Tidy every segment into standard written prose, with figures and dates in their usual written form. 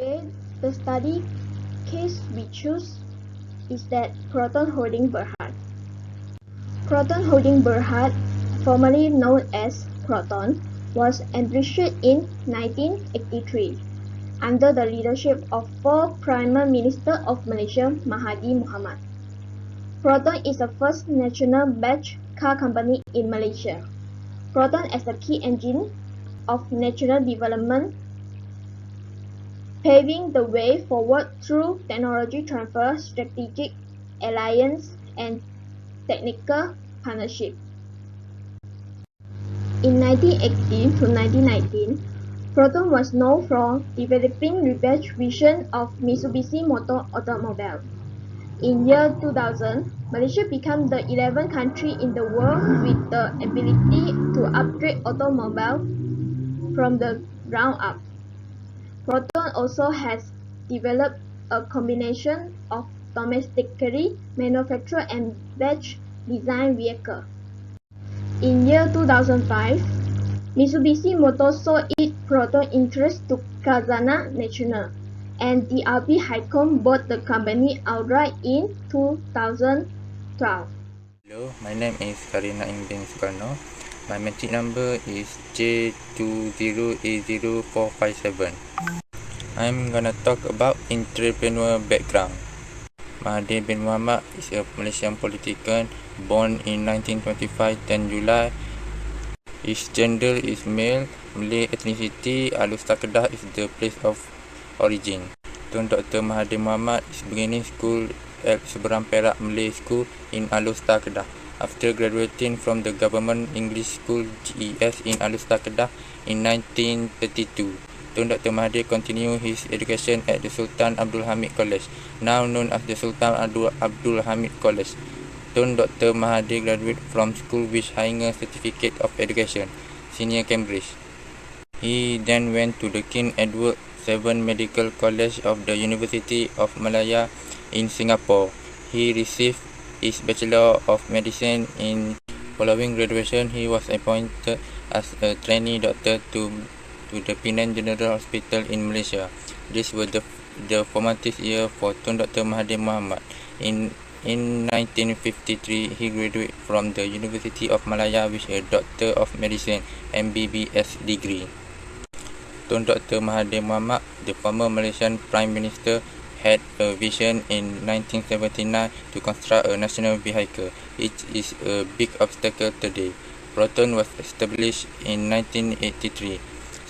Today, the study case we choose is that Proton Holding Berhad. Proton Holding Berhad, formerly known as Proton, was established in 1983 under the leadership of former Prime Minister of Malaysia Mahathir Mohamad. Proton is the first national batch car company in Malaysia. Proton as a key engine of national development, paving the way forward through technology transfer, strategic alliance, and technical partnership. In 1918 to 1919, Proton was known for developing research vision of Mitsubishi Motor Automobile. In year 2000, Malaysia became the 11th country in the world with the ability to upgrade automobiles from the ground up. Proton also has developed a combination of domestically manufactured and batch designed vehicles. In year 2005, Mitsubishi Motors sold its Proton interest to Khazanah Nasional, and DRB Highcom bought the company outright in 2012. Hello, my name is Karina Imbin Sukarno. My metric number is J20A0457. I'm gonna talk about entrepreneurial background. Mahathir bin Mohamad is a Malaysian politician born in 1925, 10 July. His gender is male. Malay ethnicity, Alustar Kedah is the place of origin. Tun Dr. Mahathir Mohamad is beginning school at Seberang Perak Malay School in Alustar Kedah. After graduating from the Government English School GES in Alustar Kedah in 1932, Tun Dr. Mahathir continued his education at the Sultan Abdul Hamid College, now known as the Sultan Abdul Hamid College. Tun Dr. Mahathir graduated from school with higher certificate of education, Senior Cambridge. He then went to the King Edward VII Medical College of the University of Malaya in Singapore. He received his Bachelor of Medicine. Following graduation, he was appointed as a trainee doctor to the Penang General Hospital in Malaysia. This was the formative year for Tun Dr. Mahathir Mohamad. In 1953, he graduated from the University of Malaya with a Doctor of Medicine (MBBS) degree. Tun Dr. Mahathir Mohamad, the former Malaysian Prime Minister, had a vision in 1979 to construct a national vehicle. It is a big obstacle today. Proton was established in 1983,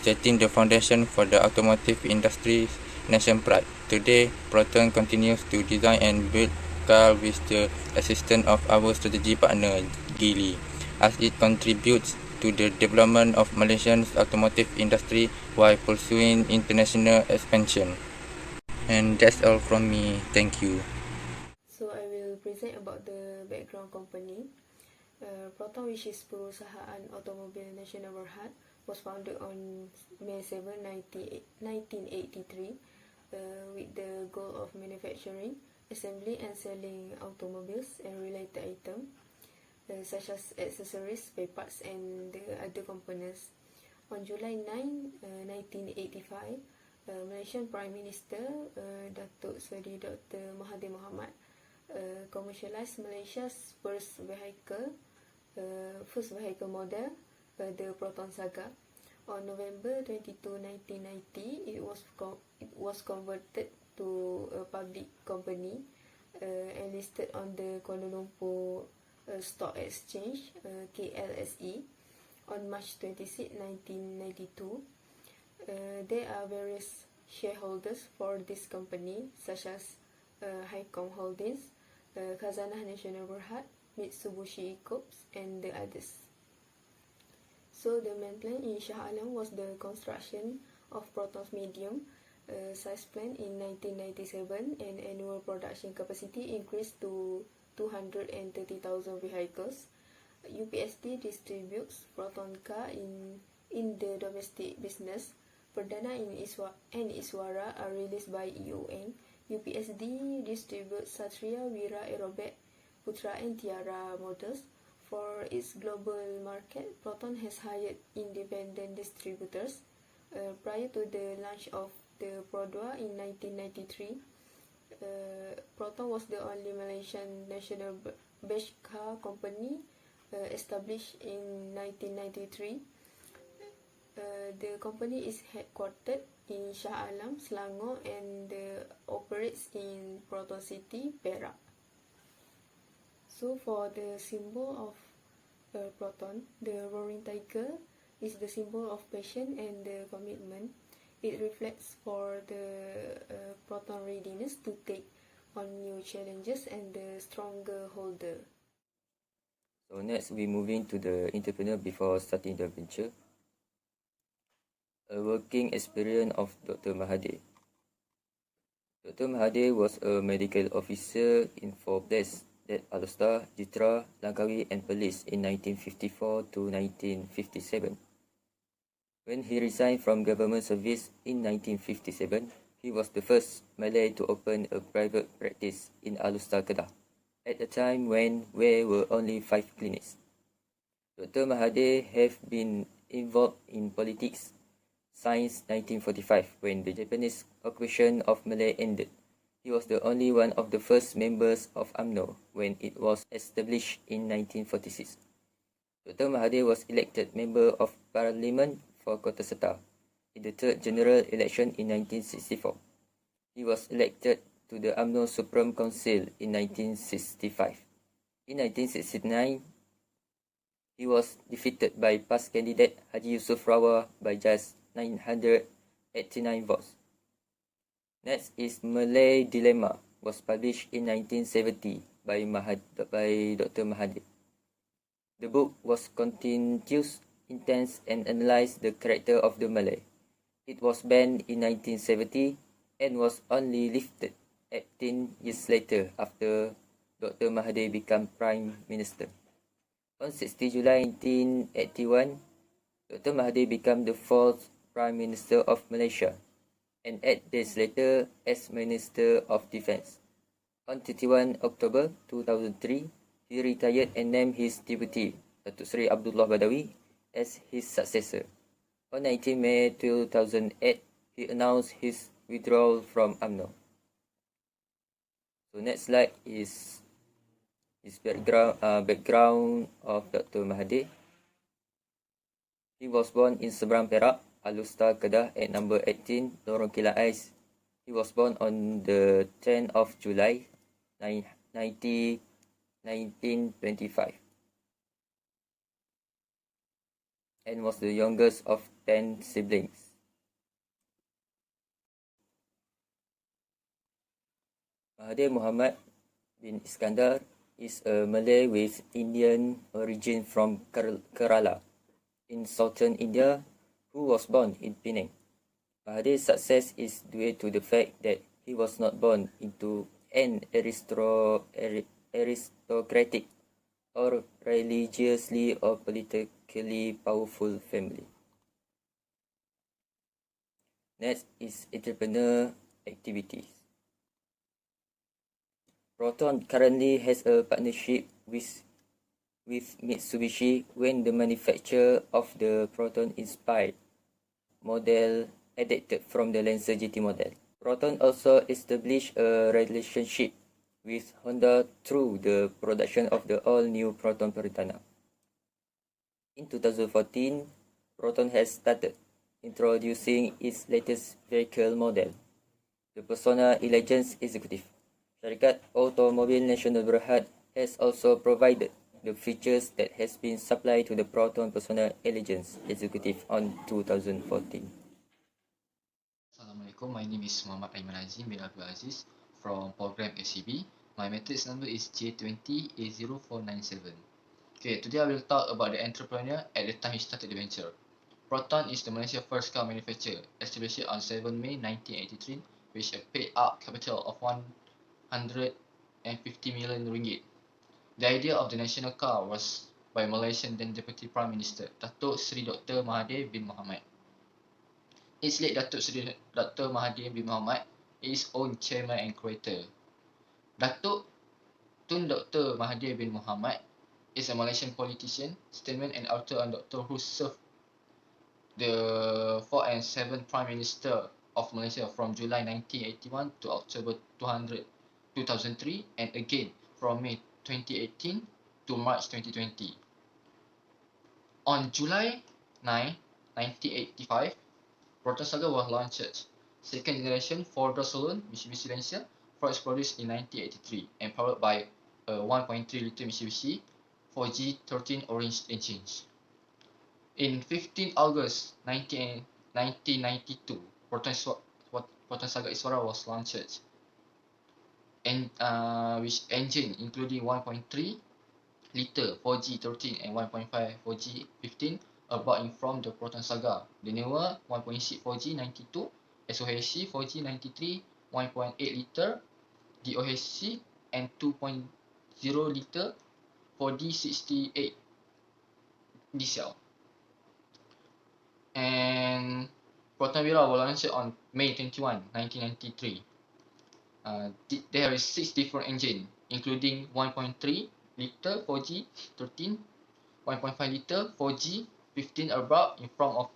setting the foundation for the automotive industry's nation pride. Today, Proton continues to design and build cars with the assistance of our strategic partner, Geely, as it contributes to the development of Malaysia's automotive industry while pursuing international expansion. And that's all from me. Thank you. So I will present about the background company. Proton, which is Perusahaan Automobil Nasional Berhad, was founded on May 7, 1983 with the goal of manufacturing, assembling and selling automobiles and related items such as accessories, spare parts and the other components. On July 9, 1985, Malaysian Prime Minister Datuk Seri Dr. Mahathir Mohamad commercialized Malaysia's first vehicle model, the Proton Saga. On November 22, 1990, it was converted to a public company and listed on the Kuala Lumpur Stock Exchange, KLSE, on March 26, 1992. There are various shareholders for this company, such as Highcom Holdings, Khazanah Nasional Berhad, Mitsubishi Corps, and the others. So the main plan in Shah Alam was the construction of Proton's medium size plant in 1997, and annual production capacity increased to 230,000 vehicles. UPSD distributes Proton car in the domestic business. Perdana and Iswara are released by EON. UPSD distributes Satria, Wira, Aerobac, Putra and Tiara models. For its global market, Proton has hired independent distributors. Prior to the launch of the Prodwa in 1993. Proton was the only Malaysian national batch car company established in 1993. The company is headquartered in Shah Alam, Selangor, and operates in Proton City, Perak. So for the symbol of Proton, the roaring tiger is the symbol of passion and the commitment. It reflects for the Proton readiness to take on new challenges and the stronger holder. So next we moving to the entrepreneur before starting the venture. A working experience of Dr. Mahathir. Dr. Mahathir was a medical officer in 4 places at Alostar, Jitra, Langkawi and Perlis in 1954 to 1957. When he resigned from government service in 1957, he was the first Malay to open a private practice in Alostar, Kedah, at a time when there were only 5 clinics. Dr. Mahathir have been involved in politics since 1945 when the Japanese occupation of Malay ended. He was the only one of the first members of UMNO when it was established in 1946. Dr. Mahathir was elected Member of Parliament for Kota Setar in the third general election in 1964. He was elected to the UMNO Supreme Council in 1965. In 1969, he was defeated by past candidate Haji Yusuf Rawah by just 989 votes. Next is Malay Dilemma, was published in 1970 by Dr. Mahathir. The book was continuous, intense and analysed the character of the Malay. It was banned in 1970 and was only lifted 18 years later after Dr. Mahathir became Prime Minister. On 60 July 1981, Dr. Mahathir became the 4th Prime Minister of Malaysia and 8 days later as Minister of Defence. On 31 October 2003, he retired and named his deputy, Datuk Seri Abdullah Badawi, as his successor. On 19 May 2008, he announced his withdrawal from UMNO. So next slide is his background of Dr. Mahathir. He was born in Seberang Perak, Alostar, Kedah at number 18, Lorong Kilang Ais. He was born on the 10th of July 1925 and was the youngest of 10 siblings. Mahathir Mohamad bin Iskandar is a Malay with Indian origin from Kerala in southern India who was born in Penang. Mahathir's success is due to the fact that he was not born into an aristocratic or religiously or politically powerful family. Next is entrepreneur activities. Proton currently has a partnership with Mitsubishi when the manufacture of the Proton-inspired model adapted from the Lancer GT model. Proton also established a relationship with Honda through the production of the all-new Proton Peritana. In 2014, Proton has started introducing its latest vehicle model, the Persona E-Legends Executive. Syarikat Automobil Nasional Berhad has also provided the features that has been supplied to the Proton Persona E-Legends Executive on 2014. Assalamualaikum, my name is Muhammad Aiman Azim bin Abdul Aziz from program SCB. My matrix number is J20A0497. Okay, today I will talk about the entrepreneur at the time he started the venture. Proton is the Malaysia's first car manufacturer, established on 7 May 1983 with a paid-up capital of 150 million ringgit. The idea of the national car was by Malaysian then Deputy Prime Minister Datuk Seri Dr. Mahathir bin Mohamad. Its late Datuk Seri Dr. Mahathir bin Mohamad is own chairman and creator. Datuk Tun Dr. Mahathir bin Mohamad is a Malaysian politician, statesman and author and doctor who served the 4th and 7th Prime Minister of Malaysia from July 1981 to October 2003, and again from May 2018 to March 2020. On July 9, 1985, Proton Saga was launched. Second generation 4-door saloon Mitsubishi Lancer first produced in 1983 and powered by a 1.3 litre Mitsubishi 4G13 orange engines. In 15 August 1992, Proton Saga Iswara was launched, and which engine including 1.3 litre 4G13 and 1.5 4G15 are brought in from the Proton Saga. The newer 1.6 4G92, SOHC 4G93, 1.8 litre DOHC and 2.0 litre 4D68 diesel. And Proton Vira was launched on May 21, 1993. There is 6 different engines, including 1.3 litre 4G13, 1.5 litre 4G15 are brought in front of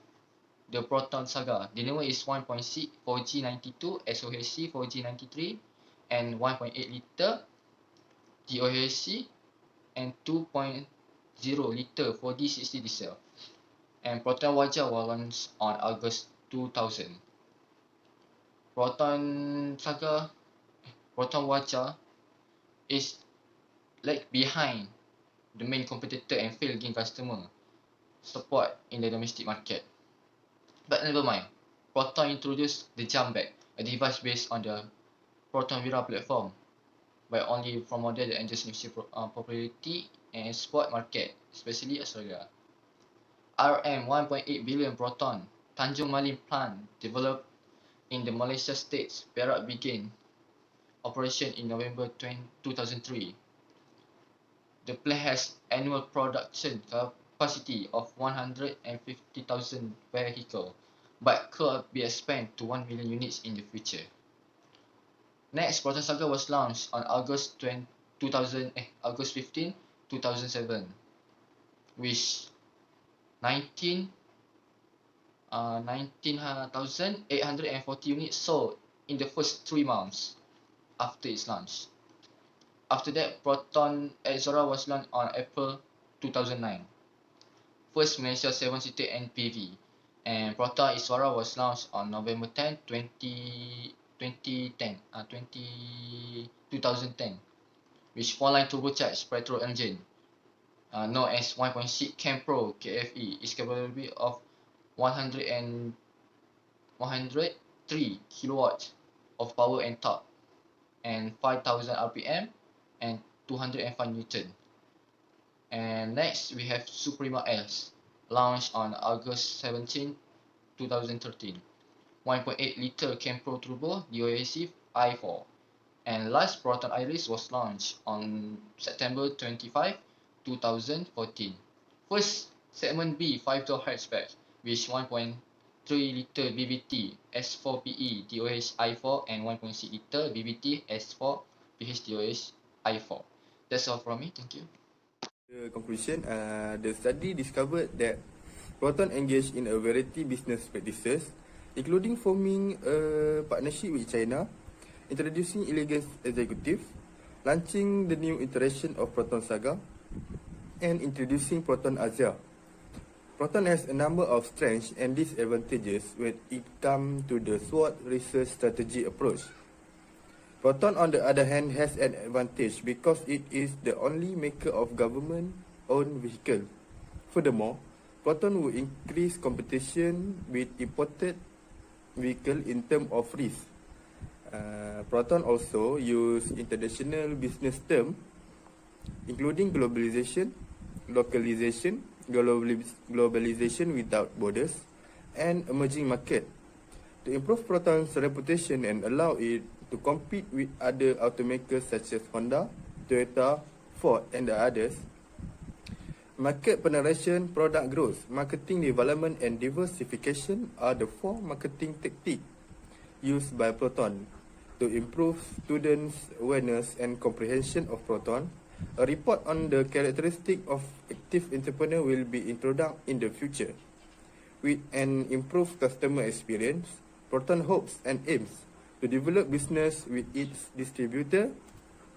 the Proton Saga. The newer is 1.6 4G92, SOHC 4G93, and 1.8 litre DOHC and 2.0 litre 4D60 diesel. And Proton Wajah was launched on August 2000. Proton Wajah is lag behind the main competitor and failed gain customer support in the domestic market. But never mind, Proton introduced the Jump Bag, a device based on the Proton Vira platform, but only promoted the engine's popularity and sport market, especially Australia. RM 1.8 billion Proton Tanjung Malim plant developed in the Malaysia states Perak began operation in November 2003. The plant has annual production capacity of 150,000 vehicles, but could be expanded to 1 million units in the future. Next, Proton Saga was launched on August 15, 2007, with 19,840 units sold in the first 3 months after its launch. After that, Proton Exora was launched on April 2009. First Malaysia 7-seater NPV, and Proton Exora was launched on November 10, 2010, with 4-line turbocharged petrol engine, known as 1.6 Cam Pro KFE, is capable of 103 kilowatts of power and torque, and 5,000 RPM and 205 Newton. And next we have Suprema S, launched on August 17, 2013. 1.8 litre Cam Pro Turbo DOAC i4. And last, Proton Iris was launched on September 25, 2014. First, segment B 5-door hatchback with 1.3 litre BBT S4PE DOH i4 and 1.6 litre BBT S4 PH DOH i4. That's all from me. Thank you. The conclusion, the study discovered that Proton engaged in a variety business practices, including forming a partnership with China, introducing elegant executive, launching the new iteration of Proton Saga, and introducing Proton Azia. Proton has a number of strengths and disadvantages when it comes to the SWOT research strategy approach. Proton, on the other hand, has an advantage because it is the only maker of government-owned vehicle. Furthermore, Proton will increase competition with imported vehicle in terms of risk. Proton also use international business term, including globalization, localization, globalization without borders, and emerging market, to improve Proton's reputation and allow it to compete with other automakers such as Honda, Toyota, Ford, and the others. Market penetration, product growth, marketing development, and diversification are the 4 marketing tactics used by Proton to improve students' awareness and comprehension of Proton. A report on the characteristic of active entrepreneur will be introduced in the future. With an improved customer experience, Proton hopes and aims to develop business with its distributor,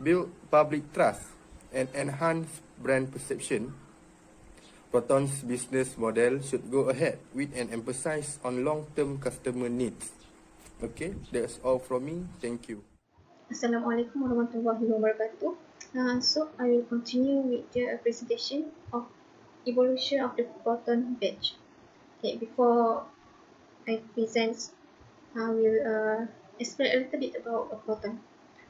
build public trust, and enhance brand perception. Proton's business model should go ahead with an emphasis on long-term customer needs. Okay, that's all from me. Thank you. Assalamualaikum warahmatullahi wabarakatuh. So I will continue with the presentation of evolution of the Proton batch. Okay, before I present, I will explain a little bit about Proton.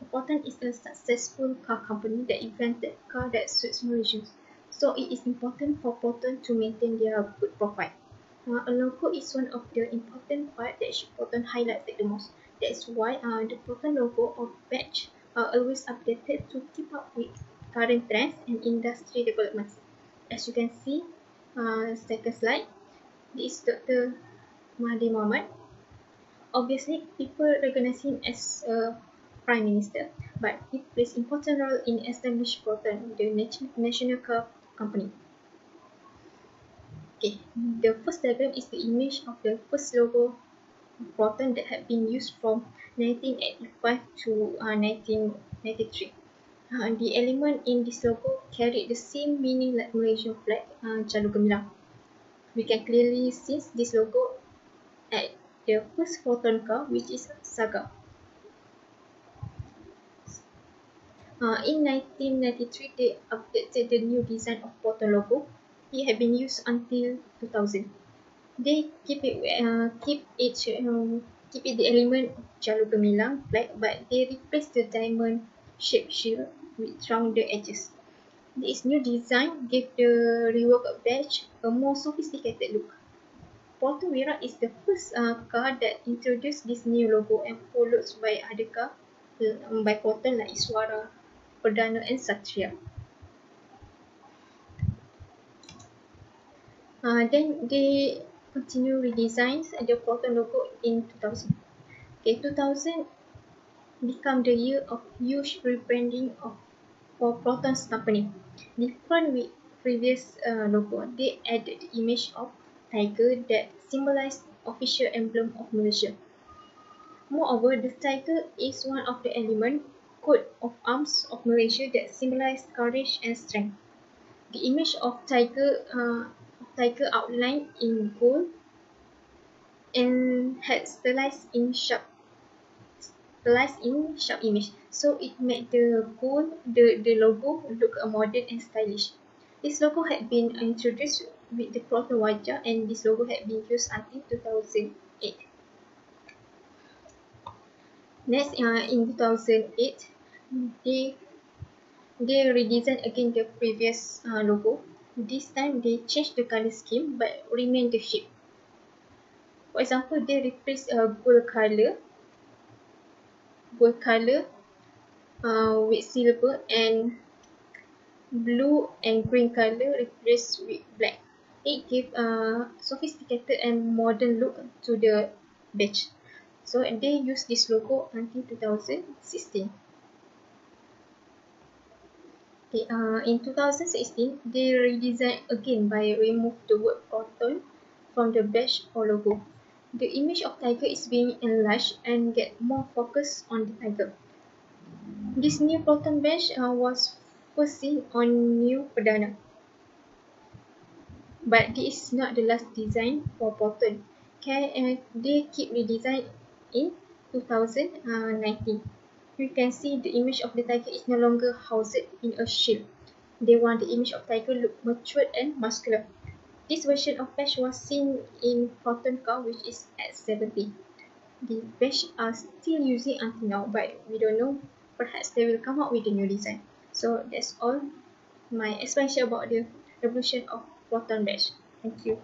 Proton is a successful car company that invented car that suits Malaysians. So it is important for Proton to maintain their good profile. A logo is one of the important part that Proton highlights the most. That's why the Proton logo or badge are always updated to keep up with current trends and industry developments. As you can see, second slide, this is Dr. Mahathir Mohamad. Obviously, people recognize him as a prime minister, but he plays important role in establishing Proton, the national car company. Okay, the first diagram is the image of the first logo of Proton that had been used from 1985 to 1993. The element in this logo carried the same meaning like Malaysian flag, Jalur Gemilang. We can clearly see this logo at the first Proton car, which is Saga. In 1993, they updated the new design of Proton logo. It had been used until 2000. They keep it the element of Jalur Gemilang flag, but they replaced the diamond shaped shield with rounded edges. This new design gave the reworked badge a more sophisticated look. Proton Wira is the first car that introduced this new logo and followed by other cars by Proton like Iswara, Perdana and Satria. Then they continue redesigns the Proton logo in 2000. Okay, 2000 become the year of huge rebranding for Proton's company. Different with previous logo, they added the image of tiger that symbolized official emblem of Malaysia. Moreover, the tiger is one of the coat of arms of Malaysia that symbolize courage and strength. The image of tiger outlined in gold and had stylized in sharp image. So it made the logo look modern and stylish. This logo had been introduced with the Proton Wajah, and this logo had been used until 2008. Next, in 2008, they redesigned again the previous logo. This time they changed the color scheme but remained the shape. For example, they replaced a gold color with silver, and blue and green color replaced with black. It gave a sophisticated and modern look to the badge. So they used this logo until 2016. Okay, in 2016, they redesigned again by remove the word Proton from the badge or logo. The image of tiger is being enlarged and get more focus on the tiger. This new Proton badge was first seen on New Perdana. But this is not the last design for Proton. They keep redesign in 2019. You can see the image of the tiger is no longer housed in a shield. They want the image of tiger look matured and muscular. This version of badge was seen in Proton car, which is at 70. The badge are still using until now, but we don't know. Perhaps they will come out with a new design. So that's all my explanation about the evolution of Proton badge. Thank you.